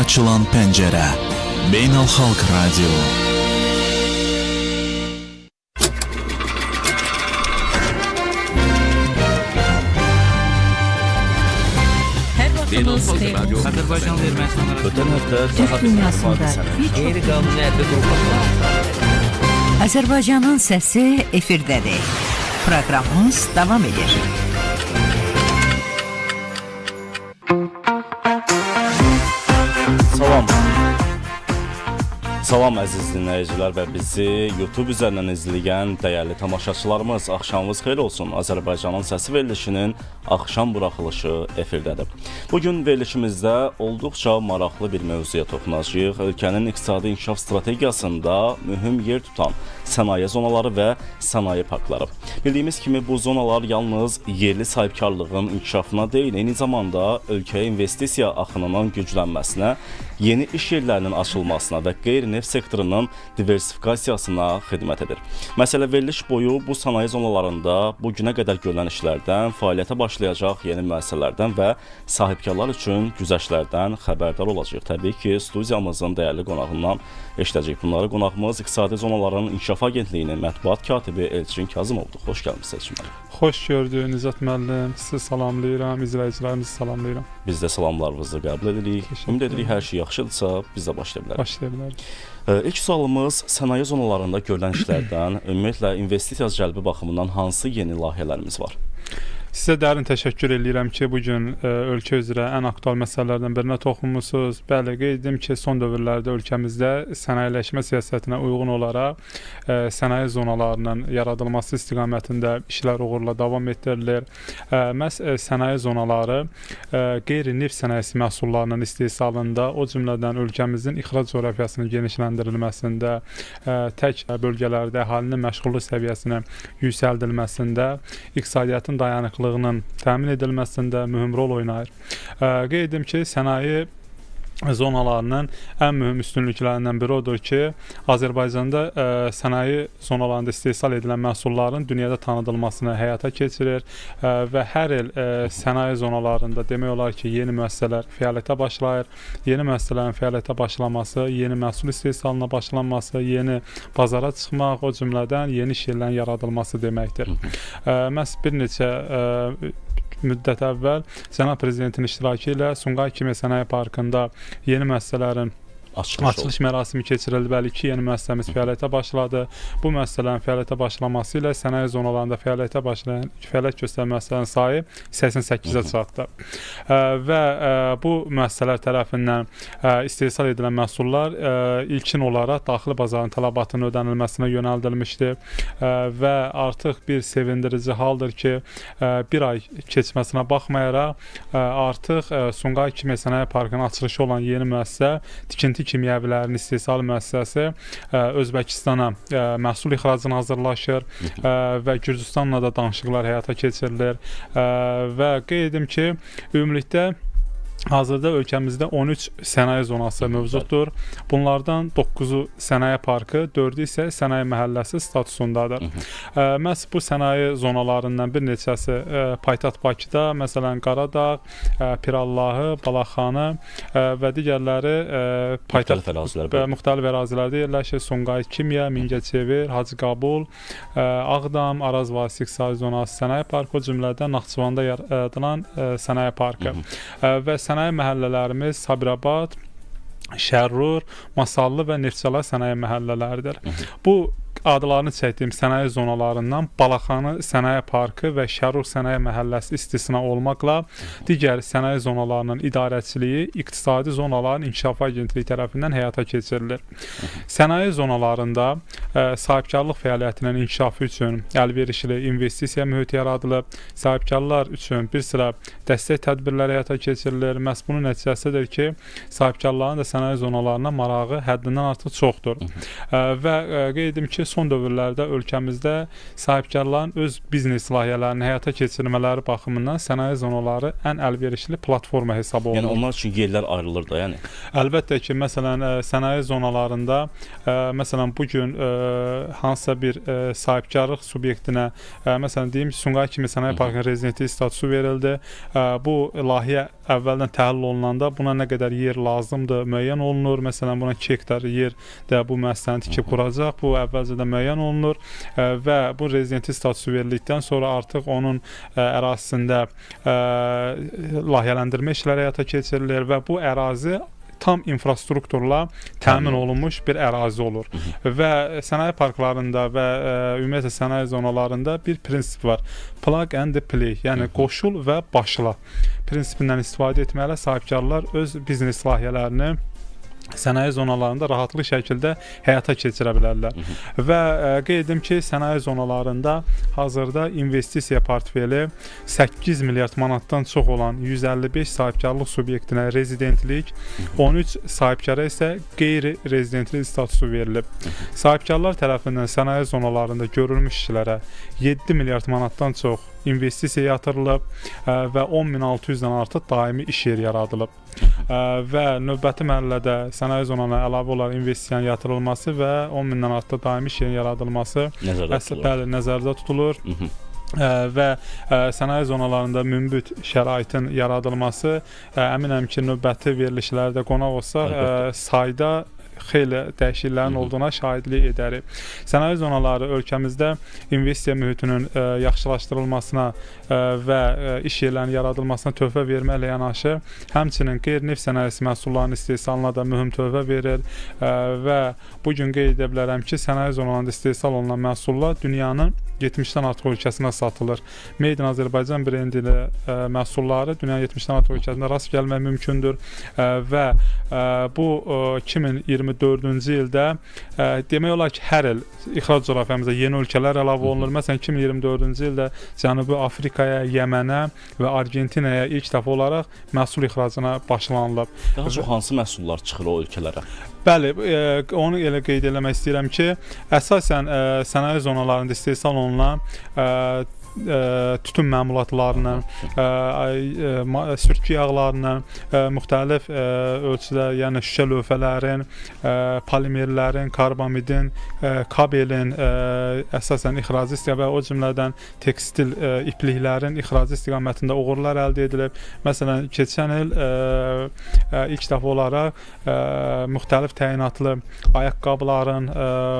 açılan pəncərə. Beynəlxalq Radio. Azərbaycan və Ermənistan Ötən həftə Türk dünyasında qeyri-qanuni hərbi qruplar. Azərbaycanın səsi efirdədir. Proqramımız davam edir. Salam əziz dinləyicilər və bizi YouTube üzərindən izləyən dəyərli tamaşaçılarımız, axşamınız xeyir olsun. Azərbaycanın səsi verilişinin axşam buraxılışı efirdədir. Bugün verilişimizdə olduqca maraqlı bir mövzuya toxunacağıq. Ölkənin iqtisadi inkişaf strategiyasında mühüm yer tutan sənaye zonaları və sənaye parkları. Bildiyimiz kimi bu zonalar yalnız yerli sahibkarlığın inkişafına deyil, eyni zamanda ölkəyə investisiya axınının güclənməsinə, yeni iş yerlərinin açılmasına və qeyri-neft sektorunun diversifikasiyasına xidmət edir. Məsələ veriliş boyu bu sənaye zonalarında bu günə qədər görülən işlərdən, fəaliyyətə başlayacaq yeni müəssisələrdən və sahibkarlar üçün güzəştlərdən xəbərdar olacaq. Təbii ki, studiyamızın dəyərli qonağından eşidəcək. Bunları qonağımız İqtisadi Zonaların İnkişaf Agentliyinin mətbuat katibi Elçin Kazımovdur. Xoş gəlmisiniz Elçin müəllim. Xoş gördük Nizat müəllim. Sizi salamlayıram, izləyicilərimizi salamlayıram. Biz də salamlarınızı qəbul edirik. Ümid edirik hər şey yaxşıdırsa biz də başlaya bilərik. Başlaya bilərik. İlk sualımız sənaye zonalarında görülən işlərdən, ümumiyyətlə investisiya cəlbi baxımından hansı yeni layihələrimiz var? Sizə dərin təşəkkür edirəm ki, bugün ölkə üzrə ən aktual məsələlərdən birinə toxunmusunuz. Bəli, qeyd edim ki, son dövrlərdə ölkəmizdə sənayeləşmə siyasətinə uyğun olaraq sənaye zonalarının yaradılması istiqamətində işlər uğurla davam etdirilir. Məhz sənaye zonaları qeyri-neft sənayesi məhsullarının istehsalında, o cümlədən ölkəmizin ixrac coğrafiyasının genişləndirilməsində, tək bölgələrdə əhalinin məşğulluq səviyyəsinin yüksəldilməsində, iqtisadiyyatın dayanıqlılığının təmin edilməsində mühüm rol oynayır. Qeyd edim ki, sənaye zonalarının ən mühüm üstünlüklərindən biri odur ki, Azərbaycanda sənaye zonalarında istehsal edilən məhsulların dünyada tanıdılmasını həyata keçirir və hər il sənaye zonalarında demək olar ki, yeni müəssisələr fəaliyyətə başlayır. Yeni müəssisələrin fəaliyyətə başlaması, yeni məhsul istehsalına başlanması, yeni bazara çıxmaq, o cümlədən yeni iş yerlərinin yaradılması deməkdir. Məhz bir neçə müddət əvvəl Cənab Prezidentin iştirakı ilə Sumqayıt Kimya Sənaye Parkında yeni müəssisələrin açılış mərasimi keçirildi. Bəli, 2 yeni müəssisəmiz fəaliyyətə başladı. Bu müəssisələrin fəaliyyətə başlaması ilə sənaye zonalarında fəaliyyət göstərən müəssisələrin sayı 88-ə çatdı. Və bu müəssisələr tərəfindən istehsal edilən məhsullar ilkin olaraq daxili bazarın tələbatının ödənilməsinə yönəldilmişdi və artıq bir sevindirici haldır ki, bir ay keçməsinə baxmayaraq artıq Sumqayıt Kimya Sənaye Parkının açılışı olan yeni müəssisə tikinti kimyəvilərinin istehsal müəssisəsi Özbəkistana məhsul ixracına hazırlaşır və Gürcüstanla da danışıqlar həyata keçirilir və qeyd edim ki, ümumilikdə hazırda ölkəmizdə 13 sənaye zonası mövcuddur. Bunlardan 9-u sənaye parkı, 4-ü isə sənaye məhəlləsi statusundadır. Məhz bu sənaye zonalarından bir neçəsi paytaxt Bakıda, məsələn Qaradağ, Pirallahı, Balaxanı və digərləri müxtəlif ərazilərdə yerləşir. Sumqayıt Kimya, Mingəçevir, Hacıqabul, Ağdam, Araz Vasitə İqtisadi Zonası sənaye parkı, o cümlədən Naxçıvanda yaradılan sənaye parkı və sənaye məhəllələrimiz Sabirabad, Şərrur, Masallı və Neftçala sənaye məhəllələridir. Bu adlarını çəkdiyim sənaye zonalarından Balaxanı Sənaye Parkı və Şərrur Sənaye Məhəlləsi istisna olmaqla digər sənaye zonalarının idarəçiliyi İqtisadi Zonaların İnkişaf Agentliyi tərəfindən həyata keçirilir. Sənaye zonalarında sahibkarlıq fəaliyyətinin inkişafı üçün əlverişli investisiya mühiti yaradılıb, sahibkarlar üçün bir sıra dəstək tədbirləri həyata keçirilir. Məhz bunun nəticəsidir ki, sahibkarların da sənaye zonalarına marağı həddindən artıq çoxdur. Və qeyd edim ki, son dövrlərdə ölkəmizdə sahibkarların öz biznes layihələrini həyata keçirmələri baxımından sənaye zonaları ən əlverişli platforma hesab olunur. Yəni onlar üçün yerlər ayrılır da, yəni. Əlbəttə ki, məsələn, sənaye zonalarında, məsələn, bu gün hansısa bir sahibkarlıq subyektinə, məsələn, deyim ki, Sumqayıt kimi sənaye parkının rezidentlik statusu verildi. Bu layihə əvvəldən təhlil olunanda buna nə qədər yer lazımdır müəyyən olunur. Məsələn, buna 2 hektar yer də bu müəssisəni tikib quracaq. Bu əvvəlcədən müəyyən olunur və bu rezidentlik statusu verildikdən sonra artıq onun ərazisində layihələndirmə işləri həyata keçirilir və bu ərazi tam infrastrukturla təmin olunmuş bir ərazi olur. Və sənaye parklarında və ümumiyyətlə sənaye zonalarında bir prinsip var. Plug and play, yəni qoşul və başla prinsipindən istifadə etməklə sahibkarlar öz biznes layihələrini sənaye zonalarında rahatlı şəkildə həyata keçirə bilərlər. Və qeyd edim ki, sənaye zonalarında hazırda investisiya portfeli 8 milyard manatdan çox olan 155 sahibkarlıq subyektinə rezidentlik, 13 sahibkara isə qeyri-rezidentlik statusu verilib. Sahibkarlar tərəfindən sənaye zonalarında görülmüş işlərə 7 milyard manatdan çox investisiya yatırılıb və 10.600-dən artıq daimi iş yeri yaradılıb. Və növbəti mərhələdə sənaye zonana əlavə olaraq investisiyanın yatırılması və 10.000-dən artıq daimi iş yerinin yaradılması nəzərdə tutulur. Və sənaye zonalarında münbit şəraitin yaradılması, əminəm ki, növbəti verilişlərdə qonaq olsaq, sayda xeyli dəyişikliklərin olduğuna şahidlik edərik. Sənaye zonaları ölkəmizdə investisiya mühitinin yaxşılaşdırılmasına və iş yerlərinin yaradılmasına töhfə verməklə yanaşı, həmçinin qeyri-neft sənayesi məhsullarının istehsalına da mühüm töhfə verir və bu gün qeyd edə bilərəm ki, sənaye zonalarında istehsal olunan məhsullar dünyanın 70-dən artıq ölkəsinə satılır. Made in Azərbaycan brendli məhsulları dünyanın 70-dən artıq ölkəsində rast gəlmək mümkündür və bu 2024-cü ildə demək olar ki, hər il ixrac coğrafiyamıza yeni ölkələr əlavə olunur. Məsələn, 2024-cü ildə Cənubi Afrikaya, Yəmənə və Argentinaya ilk dəfə olaraq məhsul ixracına başlanılıb. Daha çox hansı məhsullar çıxır o ölkələrə? Bəli, onu elə qeyd eləmək istəyirəm ki, əsasən sənaye zonalarında istehsal olunan tütün məmulatlarının, sürtkü yağlarının, müxtəlif ölçüdə, yəni şüşə lövhələrin, polimerlərin, karbamidin, kabelin əsasən ixracı istiqamətində və o cümlədən tekstil ipliklərin ixracı istiqamətində uğurlar əldə edilib. Məsələn, keçən il ilk dəfə olaraq müxtəlif təyinatlı ayaqqabıların,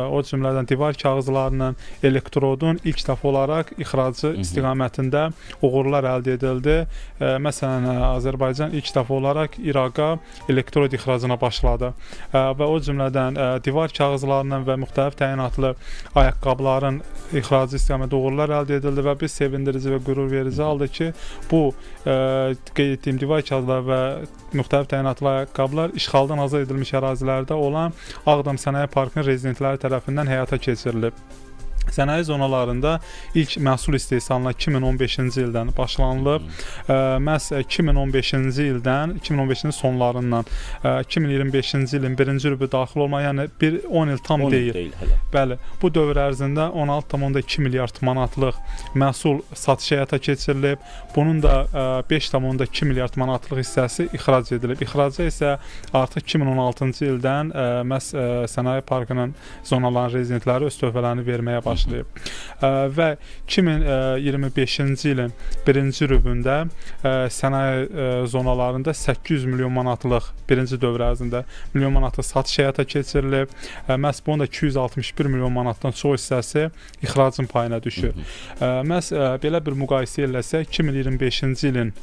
o cümlədən divar kağızlarının, elektrodun ilk dəfə olaraq ixracı istiqamətində uğurlar əldə edildi. Məsələn, Azərbaycan ilk dəfə olaraq İraqa elektrod ixracına başladı və o cümlədən divar kağızlarının və müxtəlif təyinatlı ayaqqabıların ixracı istiqamətində uğurlar əldə edildi və biz sevindirici və qürur verici haldır ki, bu qeyd etdiyim divar kağızları və müxtəlif təyinatlı ayaqqabılar işğaldan azad edilmiş ərazilərdə olan Ağdam Sənaye Parkının rezidentləri tərəfindən həyata keçirilib. Sənaye zonalarında ilk məhsul istehsalına 2015-ci ildən başlanılıb. Məhz 2015-ci ildən, 2015-ci sonlarından 2025-ci ilin birinci rübü daxil olma, yəni 10 il tam deyil. Bəli, bu dövr ərzində 16,2 milyard manatlıq məhsul satışı həyata keçirilib. Bunun da 5,2 milyard manatlıq hissəsi ixrac edilib. İxraca isə artıq 2016-cı ildən məhz Sənaye Parkının zonalarının rezidentləri öz töhfələrini verməyə başlayıb. Və 2025-ci ilin birinci rübündə sənaye zonalarında 800 milyon manatlıq birinci dövr ərzində milyon manatlıq satış həyata keçirilib. Məhz bunun da 261 milyon manatdan çox hissəsi ixracın payına düşür. Məhz belə bir müqayisə eləsək, 2025-ci ilin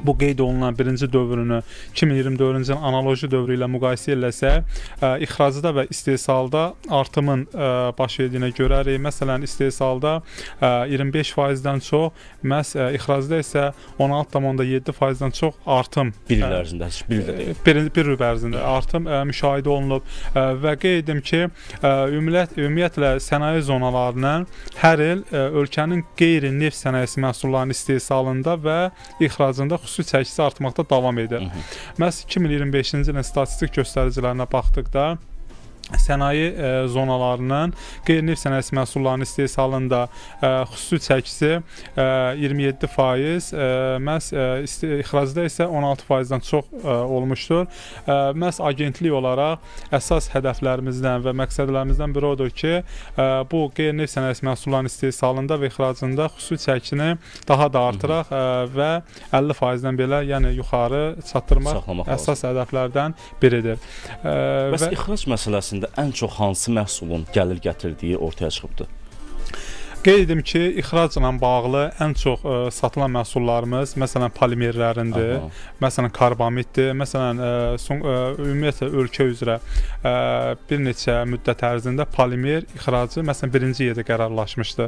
bu qeyd olunan birinci dövrünü 2024-cü ilin analoji dövrü ilə müqayisə eləsək, ixracda və istehsalda artımın baş verdiyinə görərik. Məsələn, istehsalda 25%-dən çox, məhz ixracda isə 16,7%-dən çox artım. Bir il ərzində, bir il ərzində artım müşahidə olunub və qeyd edim ki, ümumiyyətlə sənaye zonalarının hər il ölkənin qeyri-neft sənayesi məhsullarının istehsalında və ixracında xüsusi çəkisi artmaqda davam edir. Məhz 2025-ci ilin statistik göstəricilərinə baxdıqda sənaye zonalarının qeyri-neft sənayesi məhsullarının istehsalında xüsusi çəkisi 27%, məhz ixracda isə 16%-dən çox olmuşdur. Məhz agentlik olaraq əsas hədəflərimizdən və məqsədlərimizdən biri odur ki, bu qeyri-neft sənayesi məhsullarının istehsalında və ixracında xüsusi çəkini daha da artıraq və 50%-dən belə, yəni yuxarı çatdırmaq əsas hədəflərdən biridir. Bəs ixrac məsələsində ən çox hansı məhsulun gəlir gətirdiyi ortaya çıxıbdır? Qeyd edim ki, ixracla bağlı ən çox satılan məhsullarımız məsələn polimerlərindir, məsələn karbamiddir, məsələn ümumiyyətlə ölkə üzrə bir neçə müddət ərzində polimer ixracı məsələn birinci yerdə qərarlaşmışdı.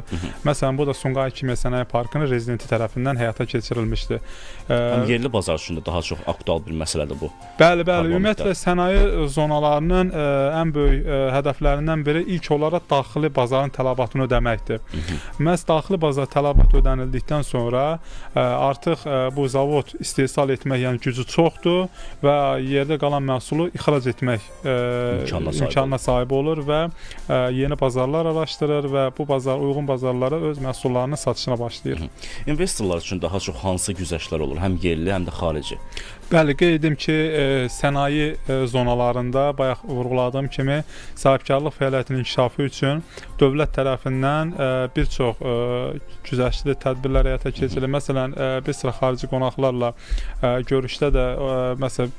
Məsələn bu da Sumqayıt Kimya Sənaye Parkının rezidenti tərəfindən həyata keçirilmişdi. Həm yerli bazar üçün də daha çox aktual bir məsələdir bu. Bəli, ümumiyyətlə sənaye zonalarının ən böyük hədəflərindən biri ilk olaraq daxili bazarın tələbatını ödəməkdir. Məhz daxili bazar tələbat ödənildikdən sonra artıq bu zavod istehsal etmək yəni gücü çoxdur və yerdə qalan məhsulu ixrac etmək imkanına sahib olur və yeni bazarlar araşdırır və bu uyğun bazarlara öz məhsullarının satışına başlayır. İnvestorlar üçün daha çox hansı güzəştlər olur, həm yerli, həm də xarici? Bəli, qeyd edim ki, sənaye zonalarında bayaq vurğuladığım kimi sahibkarlıq fəaliyyətinin inkişafı üçün dövlət tərəfindən bir çox güzəştli tədbirlər həyata keçirilir. Məsələn, bir sıra xarici qonaqlarla görüşdə də məsələn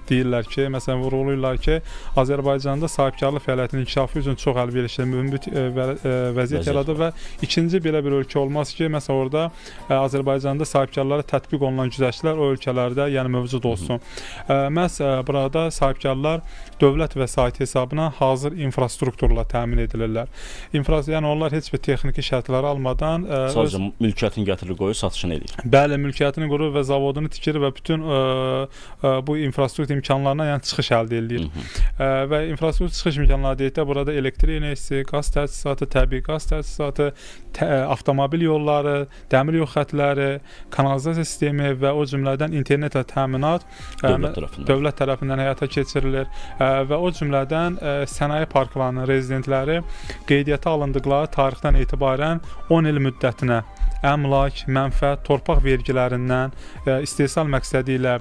deyirlər ki, məsələn vurğulayırlar ki, Azərbaycanda sahibkarlıq fəaliyyətinin inkişafı üçün çox əlverişli mühit vəziyyət yaradır və ikinci belə bir ölkə olmaz ki, məsələn orada Azərbaycanda sahibkarlara tətbiq olunan güzəştlər o ölkələrdə yəni mövcud olsun. Məhz burada sahibkarlar dövlət vəsait hesabına hazır infrastrukturla təmin edilirlər. Yəni onlar heç bir texniki şərtləri almadan sadəcə mülkiyyətini gətirir, qoyur, satışını edir. Bəli, mülkiyyətini qurur və zavodunu tikir və bütün bu infrastruktur imkanlarına yəni çıxış əldə edir. Və infrastruktur çıxış imkanları deyəkdə burada elektrik enerjisi, qaz təchizatı, təbii qaz təchizatı, avtomobil yolları, dəmir yol xətləri, kanalizasiya sistemi və o cümlədən internetlə təminat dövlət tərəfindən həyata keçirilir və o cümlədən sənaye parklarının rezidentləri qeydiyyata alındıqları tarixdən etibarən 10 il müddətinə əmlak, mənfəət, torpaq vergilərindən istehsal məqsədi ilə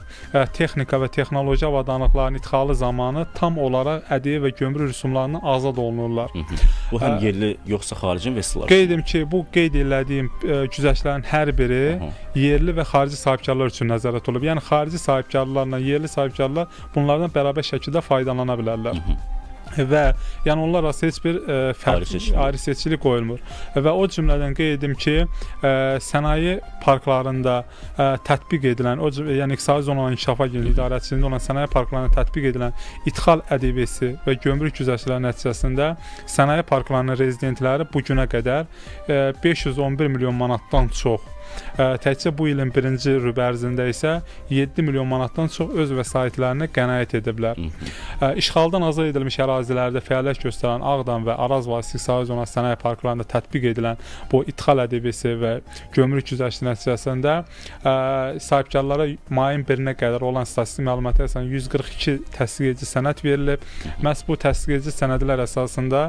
texnika və texnoloji avadanlıqların idxalı zamanı tam olaraq ədəyə və gömrük rüsumlarından azad olunurlar. Bu həm yerli yoxsa xarici investorlar? Qeyd edim ki, bu qeyd etdiyim güzəştlərin hər biri yerli və xarici sahibkarlar üçün nəzərət olunub. Yəni xarici sahibkarlarla yerli sahibkarlar bunlardan bərabər şəkildə faydalana bilərlər. Və yəni onlar arasında heç bir ayrı seçkilik qoyulmur. Və o cümlədən qeyd edim ki, sənaye parklarında tətbiq edilən, yəni iqtisadi zonaların inkişafa Agentliyi idarəçiliyində olan sənaye parklarında tətbiq edilən idxal ƏDV-si və gömrük güzəştləri nəticəsində sənaye parklarının rezidentləri bu günə qədər 511 milyon manatdan çox, təkcə bu ilin birinci rübə ərzində isə 7 milyon manatdan çox öz vəsaitlərini qənaət ediblər. İşğaldan azad edilmiş ərazilərdə fəaliyyət göstərən Ağdam və Araz Vasi İqtisadi Zonası sənaye parklarında tətbiq edilən bu idxal ƏDV-si və gömrük güzəşti nəticəsində sahibkarlara mayın 1-nə qədər olan statistik məlumata əsasən 142 təsdiq edici sənəd verilib. Məhz bu təsdiq edici sənədlər əsasında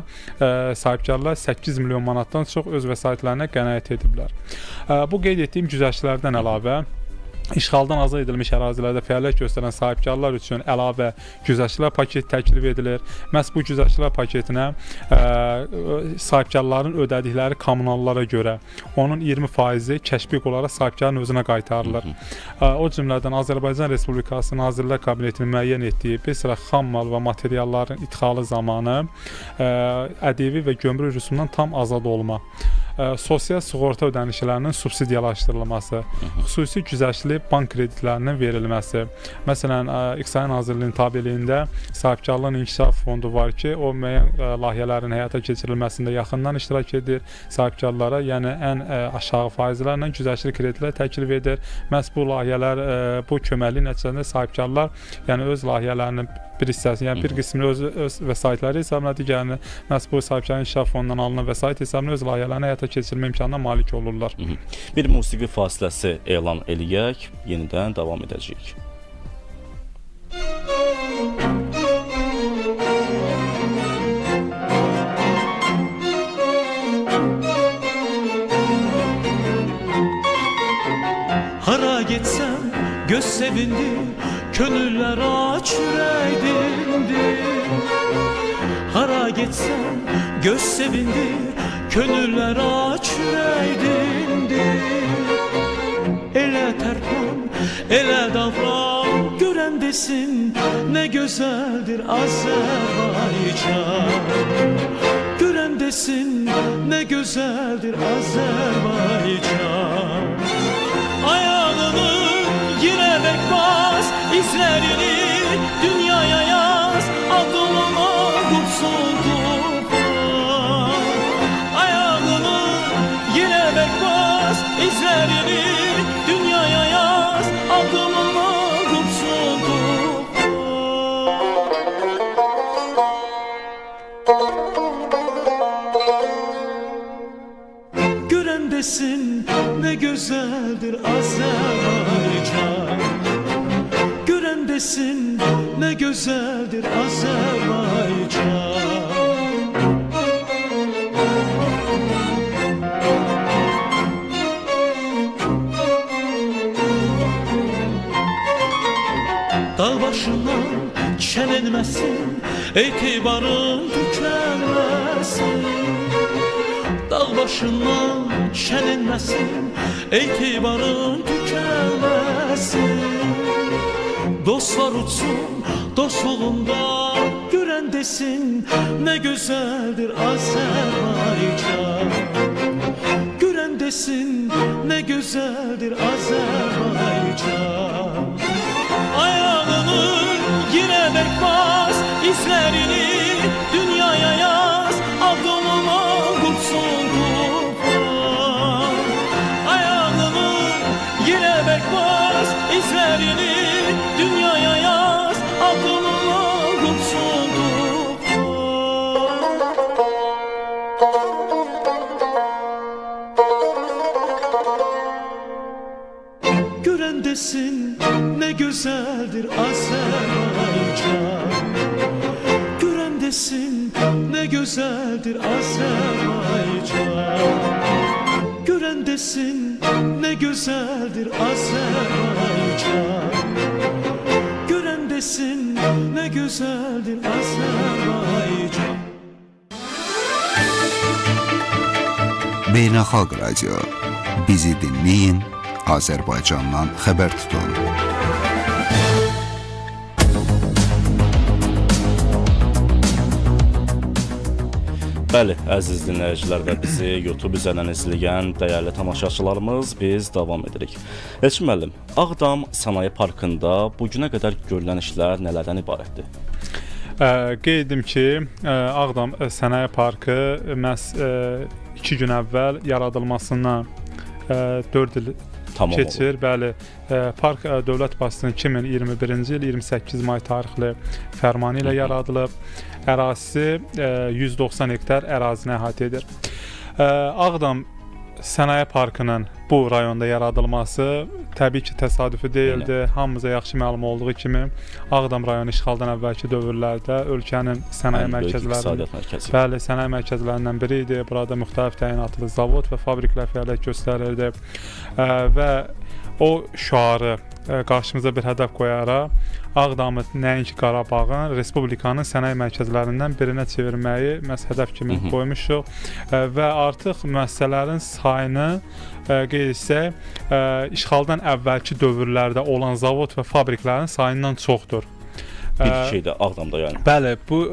sahibkarlar 8 milyon manatdan çox öz vəsaitlərinə qənaət ediblər. Bu qeyd etdiyim güzəştlərdən əlavə İşğaldan azad edilmiş ərazilərdə fəaliyyət göstərən sahibkarlar üçün əlavə güzəştlər paketi təklif edilir. Məhz bu güzəştlər paketinə sahibkarların ödədikləri kommunallara görə onun 20%-i kəşfiq olaraq sahibkarın özünə qaytarılır. O cümlədən Azərbaycan Respublikası Nazirlər Kabinetinin müəyyən etdiyi bir sıra xammal və materialların idxalı zamanı ƏDV və gömrük rüsumundan tam azad olma, sosial sığorta ödənişlərinin subsidiyalaşdırılması, xüsusi güzəştli bank kreditlərinin verilməsi. Məsələn, İqtisadi Nazirliyinin tabeliyində sahibkarlığın inkişaf fondu var ki, o müəyyən layihələrin həyata keçirilməsində yaxından iştirak edir. Sahibkarlara, yəni ən aşağı faizlərlə güzəştli kreditlər təklif edir. Məhz bu layihələr, bu köməklik nəticəsində sahibkarlar, yəni öz layihələrinin bir hissəsini, yəni bir qismini öz vəsaitləri hesabına, digərini məhz bu sahibkarlığın inkişaf fondundan alınan vəsait hesabına öz layihələrini həyata keçirmə imkanına malik olurlar. Bir musiqi fasiləsi elan eləyək, yenidən davam edəcəyik. göz sevindi, könüller aç yüreğdindi. Hara getsem göz sevindi, könüller aç yüreğdindi. Ele terpon, ele davran, gören desin ne güzeldir Azerbaycan. Gören desin ne güzeldir Azerbaycan. Ayağını yine bas, izlerini dünyaya yaz, adımına kursun tufan. Ayağını yine bas, izlerini dünyaya yaz, adımına kursun tufan. Gören desin ne güzeldir Azerbaycan. Gören desin ne güzeldir Azerbaycan. Dağ başından çelenmesin, etibarın tükenmesin. Dağ başından çelenmesin, etibarın tükenmesin. Dostlar uçsun dostluğunda, gören desin ne güzeldir Azerbaycan. Gören desin ne güzeldir Azerbaycan. Ayağını yine bas, izlerini dünyaya yaz, adımına kursun tufan. Ayağını yine bas, izlerini dünyaya yaz, adımına kursun tufan. Gören desin ne güzeldir Azerbaycan. Gören desin ne güzeldir Azerbaycan. Gören desin ne güzeldir Azerbaycan. Gören desin ne güzeldir Azerbaycan. Beynəlxalq Radio. Bizi dinleyin, Azərbaycandan xəbər tutun. Bəli, əziz dinləyicilər və bizi YouTube üzərindən izləyən dəyərli tamaşaçılarımız, biz davam edirik. Elçin müəllim, Ağdam Sənaye Parkında bu günə qədər görülən işlər nələrdən ibarətdir? Qeyd edim ki, Ağdam Sənaye Parkı məhz 2 gün əvvəl yaradılmasından 4 il Tamam keçir. Bəli, park dövlət başçısının 2021-ci il 28 may tarixli fərmanı ilə yaradılıb. Ərazisi 190 hektar ərazini əhatə edir. Ağdam Sənaye Parkının bu rayonda yaradılması təbii ki, təsadüfi deyildi. Hamımıza yaxşı məlum olduğu kimi Ağdam rayonu işğaldan əvvəlki dövrlərdə ölkənin sənaye mərkəzlərindən biri idi. Burada müxtəlif təyinatlı zavod və fabriklər fəaliyyət göstərirdi. Və o şüarı qarşımıza bir hədəf qoyaraq Ağdamı nəinki Qarabağın, Respublikanın sənaye mərkəzlərindən birinə çevirməyi məhz hədəf kimi qoymuşuq və artıq müəssisələrin sayını qeyd etsək, işğaldan əvvəlki dövrlərdə olan zavod və fabriklərin sayından çoxdur. Bir şeydə Ağdamda yəni. Bəli, bu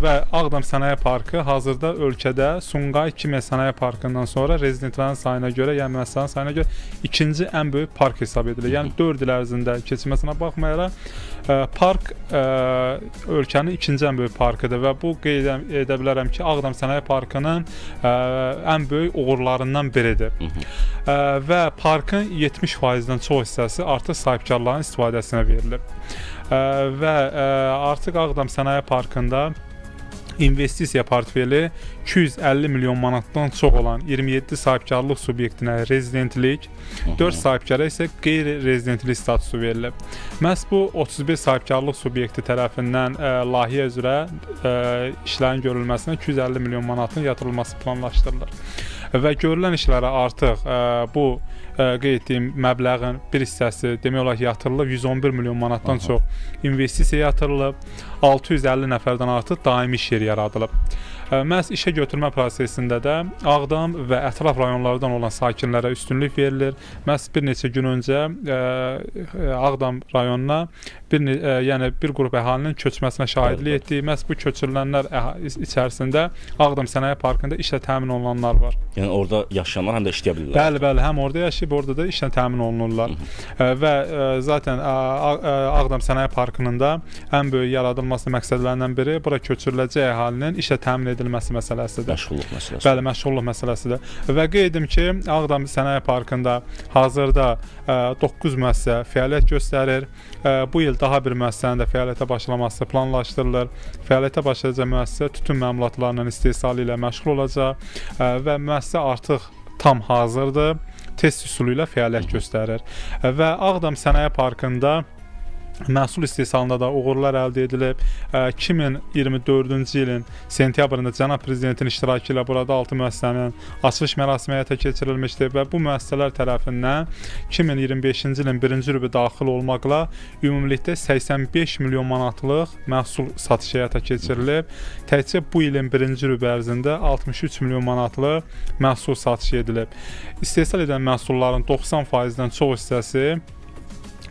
və Ağdam Sənaye Parkı hazırda ölkədə Sumqayıt Kimya Sənaye Parkından sonra rezidentlərin sayına görə, yəni müəssisələrin sayına görə ikinci ən böyük park hesab edilir. Yəni 4 il ərzində keçməsinə baxmayaraq park ölkənin ikinci ən böyük parkıdır və bu qeyd edə bilərəm ki, Ağdam Sənaye Parkının ən böyük uğurlarından biridir. Və parkın 70%-dən çox hissəsi artıq sahibkarların istifadəsinə verilib. Və artıq Ağdam Sənaye Parkında investisiya portfeli 250 milyon manatdan çox olan 27 sahibkarlıq subyektinə rezidentlik, 4 sahibkara isə qeyri-rezidentlik statusu verilib. Məhz bu 31 sahibkarlıq subyekti tərəfindən layihə üzrə işlərin görülməsinə 250 milyon manatın yatırılması planlaşdırılır. Və görülən işlərə artıq bu qeyd etdiyim məbləğin bir hissəsi demək olar ki, yatırılıb 111 milyon manatdan çox investisiya yatırılıb, 650 nəfərdən artıq daimi iş yeri yaradılıb. Məhz işə götürmə prosesində də Ağdam və ətraf rayonlardan olan sakinlərə üstünlük verilir. Məhz bir neçə gün öncə Ağdam rayonuna yəni bir qrup əhalinin köçməsinə şahidlik etdik. Məhz bu köçürülənlər içərisində Ağdam Sənaye Parkında işlə təmin olunanlar var. Yəni orada yaşayanlar həm də işləyə bilirlər. Bəli, həm orada yaşayıb, orada da işlə təmin olunurlar. Və zaten Ağdam Sənaye Parkının da ən böyük yaradılması məqsədlərindən biri bura köçürüləcək əhalinin işlə təmin edilməsi məsələsidir. Məşğulluq məsələsidir. Bəli, məşğulluq məsələsidir. Və qeyd edim ki, Ağdam Sənaye Parkında hazırda 9 müəssisə fəaliyyət göstərir. Bu il daha bir müəssisənin də fəaliyyətə başlaması planlaşdırılır. Fəaliyyətə başlayacaq müəssisə tütün məmulatlarının istehsalı ilə məşğul olacaq və müəssisə artıq tam hazırdır. Test üsulu ilə fəaliyyət göstərir. Və Ağdam Sənaye Parkında məhsul istehsalında da uğurlar əldə edilib. 2024-cü ilin sentyabrında Cənab Prezidentin iştirakı ilə burada 6 müəssisənin açılış mərasimi həyata keçirilmişdir və bu müəssisələr tərəfindən 2025-ci ilin 1-ci rübü daxil olmaqla ümumilikdə 85 milyon manatlıq məhsul satışı həyata keçirilib. Təkcə bu ilin 1-ci rübü ərzində 63 milyon manatlıq məhsul satışı edilib. İstehsal edən məhsulların 90%-dən çox hissəsi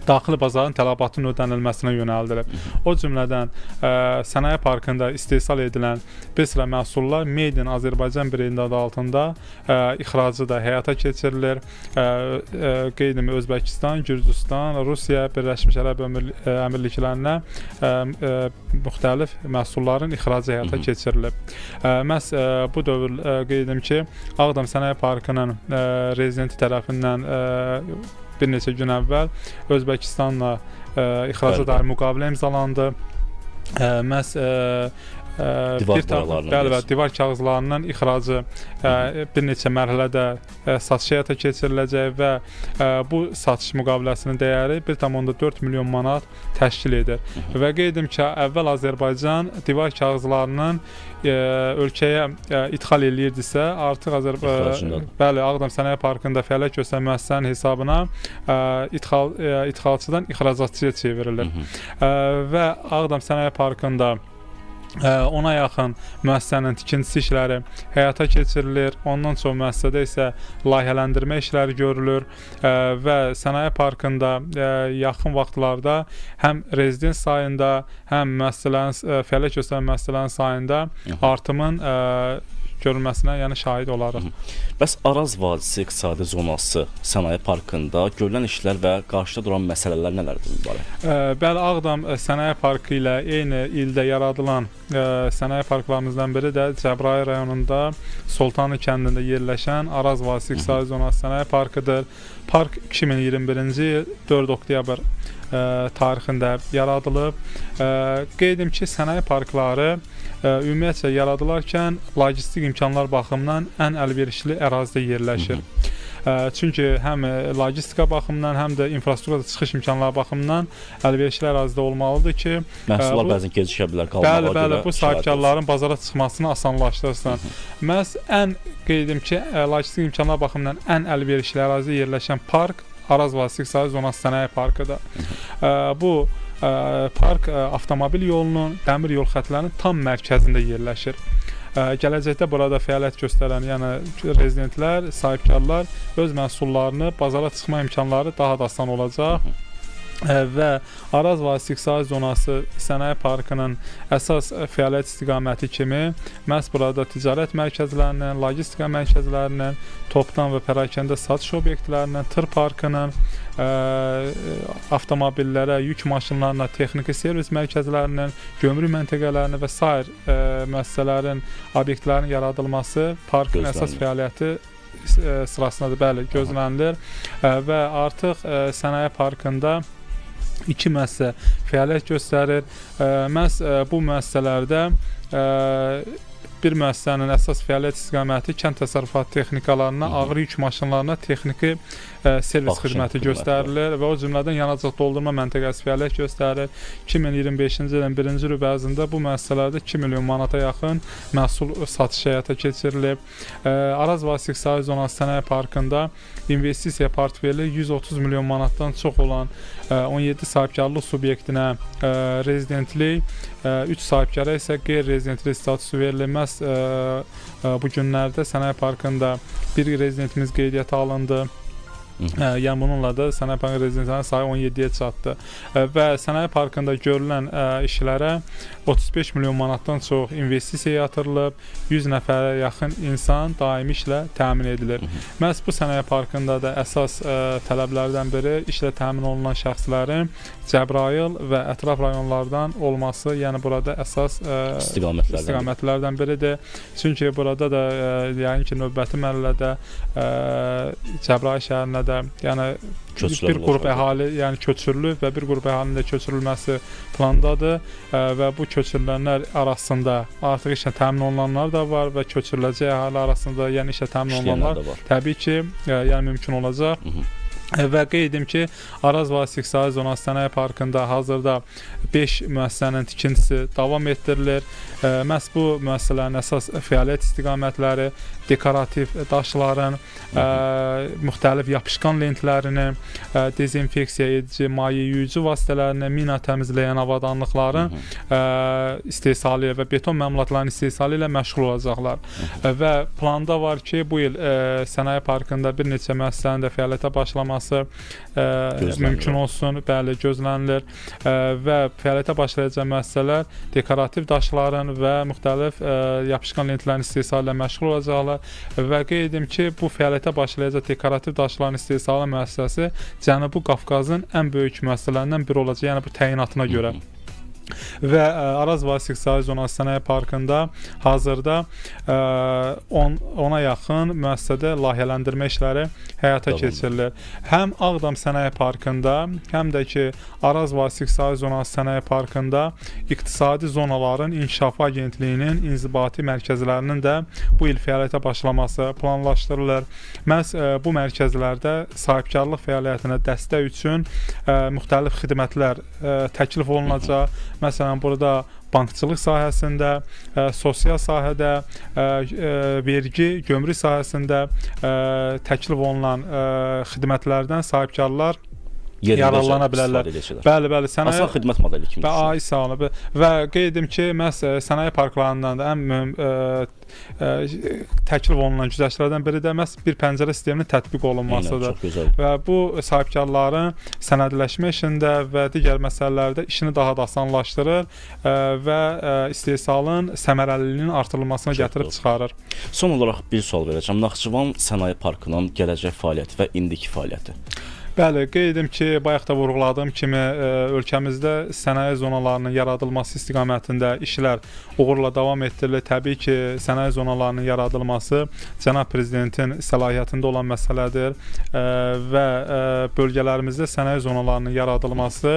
daxili bazarın tələbatının ödənilməsinə yönəldilib. O cümlədən Sənaye Parkında istehsal edilən bir sıra məhsullar Made in Azərbaycan brendi adı altında ixracı da həyata keçirilir. Qeyd edim, Özbəkistan, Gürcüstan, Rusiya, Birləşmiş Ərəb Əmirliklərinə müxtəlif məhsulların ixracı həyata keçirilib. Məhz bu dövr qeyd edim ki, Ağdam Sənaye Parkının rezidenti tərəfindən bir neçə gün əvvəl Özbəkistanla ixraca dair müqavilə imzalandı. Məhz divar kağızlarının ixracı bir neçə mərhələdə satış həyata keçiriləcək və bu satış müqaviləsinin dəyəri 1,4 milyon manat təşkil edir. Və qeyd edim ki, əvvəl Azərbaycan divar kağızlarının ölkəyə idxal eləyirdisə, artıq Ağdam Sənaye Parkında fəaliyyət göstərən müəssisənin hesabına idxalçıdan ixracatçıya çevrilir. Və Ağdam Sənaye Parkında ona yaxın müəssisənin tikintisi işləri həyata keçirilir. Ondan sonra müəssisədə isə layihələndirmə işləri görülür və Sənaye Parkında yaxın vaxtlarda həm rezidens sayında, həm fəaliyyət göstərən müəssisələrin sayında artımın görülməsinə yəni şahid olarıq. Bəs Araz Vadisi İqtisadi Zonası Sənaye Parkında görülən işlər və qarşıda duran məsələlər nələrdir mübarək? Bəli, Ağdam Sənaye Parkı ilə eyni ildə yaradılan sənaye parklarımızdan biri də Cəbrayıl rayonunda Sultanlı kəndində yerləşən Araz Vadisi İqtisadi Zonası Sənaye Parkıdır. Park 2021-ci il 4 oktyabr tarixində yaradılıb. Qeyd edim ki, sənaye parkları ümumiyyətlə yaradılarkən logistik imkanlar baxımından ən əlverişli ərazidə yerləşir. Çünki həm logistika baxımından, həm də infrastruktur çıxış imkanları baxımından əlverişli ərazidə olmalıdır ki, məhsullar bəzən gecikə bilər, qalmağa görə. Bəli, bu sahibkarların bazara çıxmasını asanlaşdırsın. Məhz qeyd edim ki, logistik imkanlar baxımından ən əlverişli ərazidə yerləşən park Araz Vadisi İqtisadi Zonası Sənaye Parkıdır. Bu park avtomobil yolunun, dəmir yol xətlərinin tam mərkəzində yerləşir. Gələcəkdə burada fəaliyyət göstərən, yəni rezidentlər, sahibkarlar öz məhsullarını bazara çıxma imkanları daha da asan olacaq. Və Araz Vadisi İqtisadi Zonası Sənaye Parkının əsas fəaliyyət istiqaməti kimi məhz burada ticarət mərkəzlərinin, logistika mərkəzlərinin, topdan və pərakəndə satış obyektlərinin, tır parkının, avtomobillərə, yük maşınlarına, texniki servis mərkəzlərinin, gömrük məntəqələrinin və sair müəssisələrin, obyektlərin yaradılması parkın əsas fəaliyyəti sırasındadır, bəli, gözlənilir və artıq sənaye parkında 2 müəssisə fəaliyyət göstərir. Məhz bu müəssisələrdə bir müəssisənin əsas fəaliyyət istiqaməti kənd təsərrüfatı texnikalarına, ağır yük maşınlarına texniki servis Baxışın xidməti xidməti göstərilir və o cümlədən yanacaq doldurma məntəqəsi fəaliyyət göstərir. 2025-ci ilin 1-ci rübə bu müəssisələrdə 2 milyon manata yaxın məhsul satışı həyata keçirilib. Araz Vasif Sahil Zonası Sənaye Parkında investisiya portfeli 130 milyon manatdan çox olan 17 sahibkarlıq subyektinə rezidentlik, 3 sahibkara isə qeyri-rezidentlik statusu verilməz. Bu günlərdə Sənaye Parkında bir rezidentimiz qeydiyyata alındı. Yəni bununla da Sənaye Parkı rezidentlərinin sayı 17-yə çatdı və Sənaye Parkında görülən işlərə 35 milyon manatdan çox investisiya yatırılıb, 100 nəfərə yaxın insan daimi işlə təmin edilir. Məhz bu Sənaye Parkında da əsas tələblərdən biri işlə təmin olunan şəxslərin Cəbrayıl və ətraf rayonlardan olması, yəni burada əsas istiqamətlərdən biridir. Çünki burada da yəni ki, növbəti mərhələdə Cəbrayıl şəhərinə də yəni bir qrup əhali yəni köçürülür və bir qrup əhalinin də köçürülməsi plandadır və bu köçürülənlər arasında artıq işlə təmin olunanlar da var və köçürüləcək əhali arasında yəni işlə təmin olunanlar təbii ki, yəni mümkün olacaq. Və qeyd edim ki, Araz Vasif Sahil Zonası Sənaye Parkında hazırda 5 müəssisənin tikintisi davam etdirilir. Məhz bu müəssisələrin əsas fəaliyyət istiqamətləri dekorativ daşların, müxtəlif yapışqan lentlərinin, dezinfeksiya edici, maye-yuyucu vasitələrini, mina təmizləyən avadanlıqların istehsalı və beton məmulatların istehsalı ilə məşğul olacaqlar. Və planda var ki, bu il Sənaye Parkında bir neçə müəssisənin də fəaliyyətə başlaması mümkün olsun, bəli, gözlənilir və fəaliyyətə başlayacaq müəssisələr dekorativ daşların və müxtəlif yapışqan lentlərin istehsalı ilə məşğul olacaqlar və qeyd edim ki, bu fəaliyyətə başlayacaq dekorativ daşların istehsalı müəssisəsi Cənubi Qafqazın ən böyük müəssisələrindən biri olacaq, yəni bu təyinatına görə. Və Araz Vasif Sahil Zonası Sənaye Parkında hazırda 10-a yaxın müəssisədə layihələndirmə işləri həyata keçirilir. Həm Ağdam Sənaye Parkında, həm də ki Araz Vasif Sahil Zonası Sənaye Parkında İqtisadi Zonaların İnkişafı Agentliyinin inzibati mərkəzlərinin də bu il fəaliyyətə başlaması planlaşdırılır. Məhz bu mərkəzlərdə sahibkarlıq fəaliyyətinə dəstək üçün müxtəlif xidmətlər təklif olunacaq. Məsələn, burada bankçılıq sahəsində, sosial sahədə, vergi, gömrük sahəsində təklif olunan xidmətlərdən sahibkarlar yararlana bilərlər. Bəli, bəli. Asan xidmət modeli kimi düşünün. Sağ olun. Və qeyd edim ki, məhz sənaye parklarından da ən mühüm təklif olunan güzəştlərdən biri də məhz bir pəncərə sisteminin tətbiq olunmasıdır. Və bu sahibkarların sənədləşmə işində və digər məsələlərdə işini daha da asanlaşdırır və istehsalın səmərəliliyinin artırılmasına gətirib çıxarır. Son olaraq bir sual verəcəm. Naxçıvan Sənaye Parkının gələcək fəaliyyəti və indiki fəaliyyəti. Bəli, qeyd edim ki, bayaq da vurğuladığım kimi ölkəmizdə sənaye zonalarının yaradılması istiqamətində işlər uğurla davam etdirilir. Təbii ki, sənaye zonalarının yaradılması Cənab Prezidentin səlahiyyətində olan məsələdir və bölgələrimizdə sənaye zonalarının yaradılması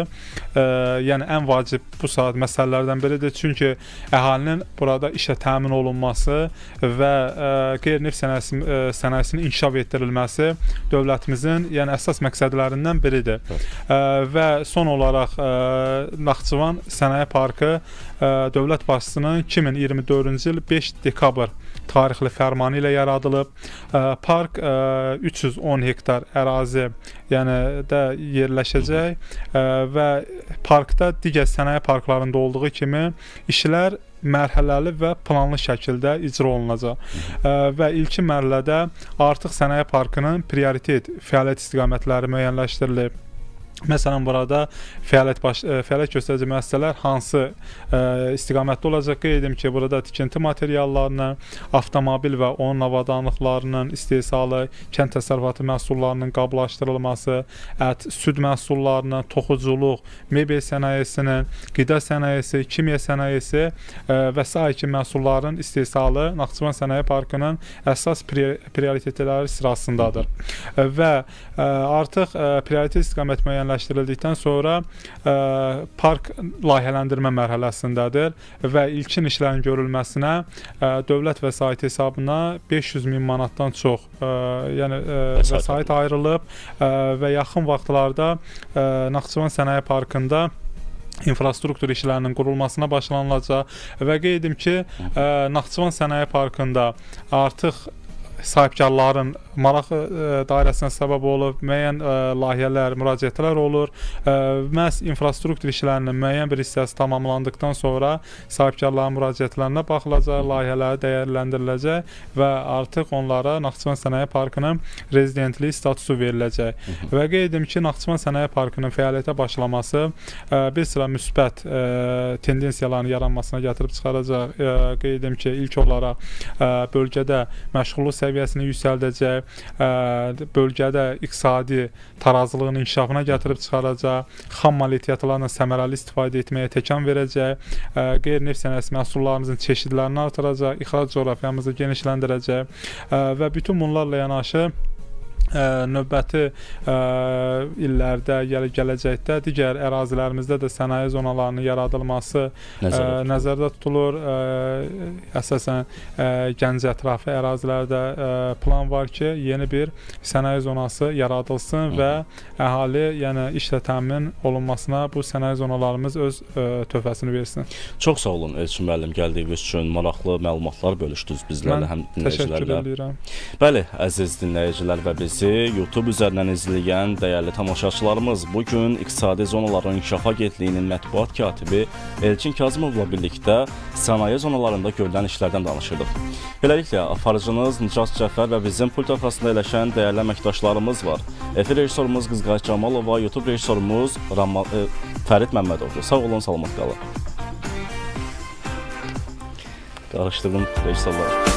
yəni ən vacib bu saat məsələlərdən biridir. Çünki əhalinin burada işə təmin olunması və qeyri-neft sənayesinin inkişaf etdirilməsi dövlətimizin yəni əsas məqsədlərindən biridir. Və son olaraq Naxçıvan Sənaye Parkı dövlət başçısının 2024-cü il 5 dekabr tarixli fərmanı ilə yaradılıb. Park 310 hektar ərazi yəni də yerləşəcək və parkda digər sənaye parklarında olduğu kimi işlər mərhələli və planlı şəkildə icra olunacaq. Və ilkin mərhələdə artıq sənaye parkının prioritet fəaliyyət istiqamətləri müəyyənləşdirilib. Məsələn, burada fəaliyyət göstərici müəssisələr hansı istiqamətdə olacaq? Qeyd edim ki, burada tikinti materiallarının, avtomobil və onun avadanlıqlarının istehsalı, kənd təsərrüfatı məhsullarının qablaşdırılması, ət, süd məhsullarının, toxuculuq, mebel sənayesinin, qida sənayesi, kimya sənayesi və s. kimi məhsulların istehsalı Naxçıvan Sənaye Parkının əsas prioritetləri sırasındadır. Və artıq prioritet istiqamət müəyyənləşdirilib müəyyənləşdirildikdən sonra park layihələndirmə mərhələsindədir və ilkin işlərin görülməsinə dövlət vəsaiti hesabına 500.000 manatdan çox yəni vəsait ayrılıb və yaxın vaxtlarda Naxçıvan Sənaye Parkında infrastruktur işlərinin qurulmasına başlanılacaq və qeyd edim ki, Naxçıvan Sənaye Parkında artıq sahibkarların maraq dairəsinə səbəb olub, müəyyən layihələr, müraciətlər olur. Məhz infrastruktur işlərinin müəyyən bir hissəsi tamamlandıqdan sonra sahibkarların müraciətlərinə baxılacaq, layihələri dəyərləndiriləcək və artıq onlara Naxçıvan Sənaye Parkının rezidentlik statusu veriləcək. Və qeyd edim ki, Naxçıvan Sənaye Parkının fəaliyyətə başlaması bir sıra müsbət tendensiyaların yaranmasına gətirib çıxaracaq. Qeyd edim ki, ilk olaraq bölgədə məşğulluq səviyyəsini yüksəldəcək, bölgədə iqtisadi tarazlığın inkişafına gətirib çıxaracaq, xam mal ehtiyatlarından səmərəli istifadə etməyə təkan verəcək, qeyri-neft sənayesi məhsullarımızın çeşidlərini artıracaq, ixrac coğrafiyamızı genişləndirəcək və bütün bunlarla yanaşı növbəti illərdə, gələcəkdə digər ərazilərimizdə də sənaye zonalarının yaradılması nəzərdə tutulur. Əsasən Gəncə ətrafı ərazilərdə plan var ki, yeni bir sənaye zonası yaradılsın və əhali, yəni işlə təmin olunmasına bu sənaye zonalarımız öz töhfəsini versin. Çox sağ olun Elçin müəllim, gəldiyiniz üçün maraqlı məlumatlar bölüşdünüz bizlərlə, həm dinləyicilərlə. Təşəkkür edirəm. Bəli, əziz dinləyicilər və bizi YouTube üzərindən izləyən dəyərli tamaşaçılarımız, bugün İqtisadi Zonaların İnkişaf Agentliyinin mətbuat katibi Elçin Kazımovla birlikdə sənaye zonalarında görülən işlərdən danışırdıq. Beləliklə, aparıcınız Nicat Cəfər və bizim pult arxasında eləşən dəyərli əməkdaşlarımız var. Efir rejissorumuz Qızqayış Camalova, YouTube rejissorumuz Fərid Məmmədovdur. Sağ olun, salamat qalın. Qarışdırdım rejissorları.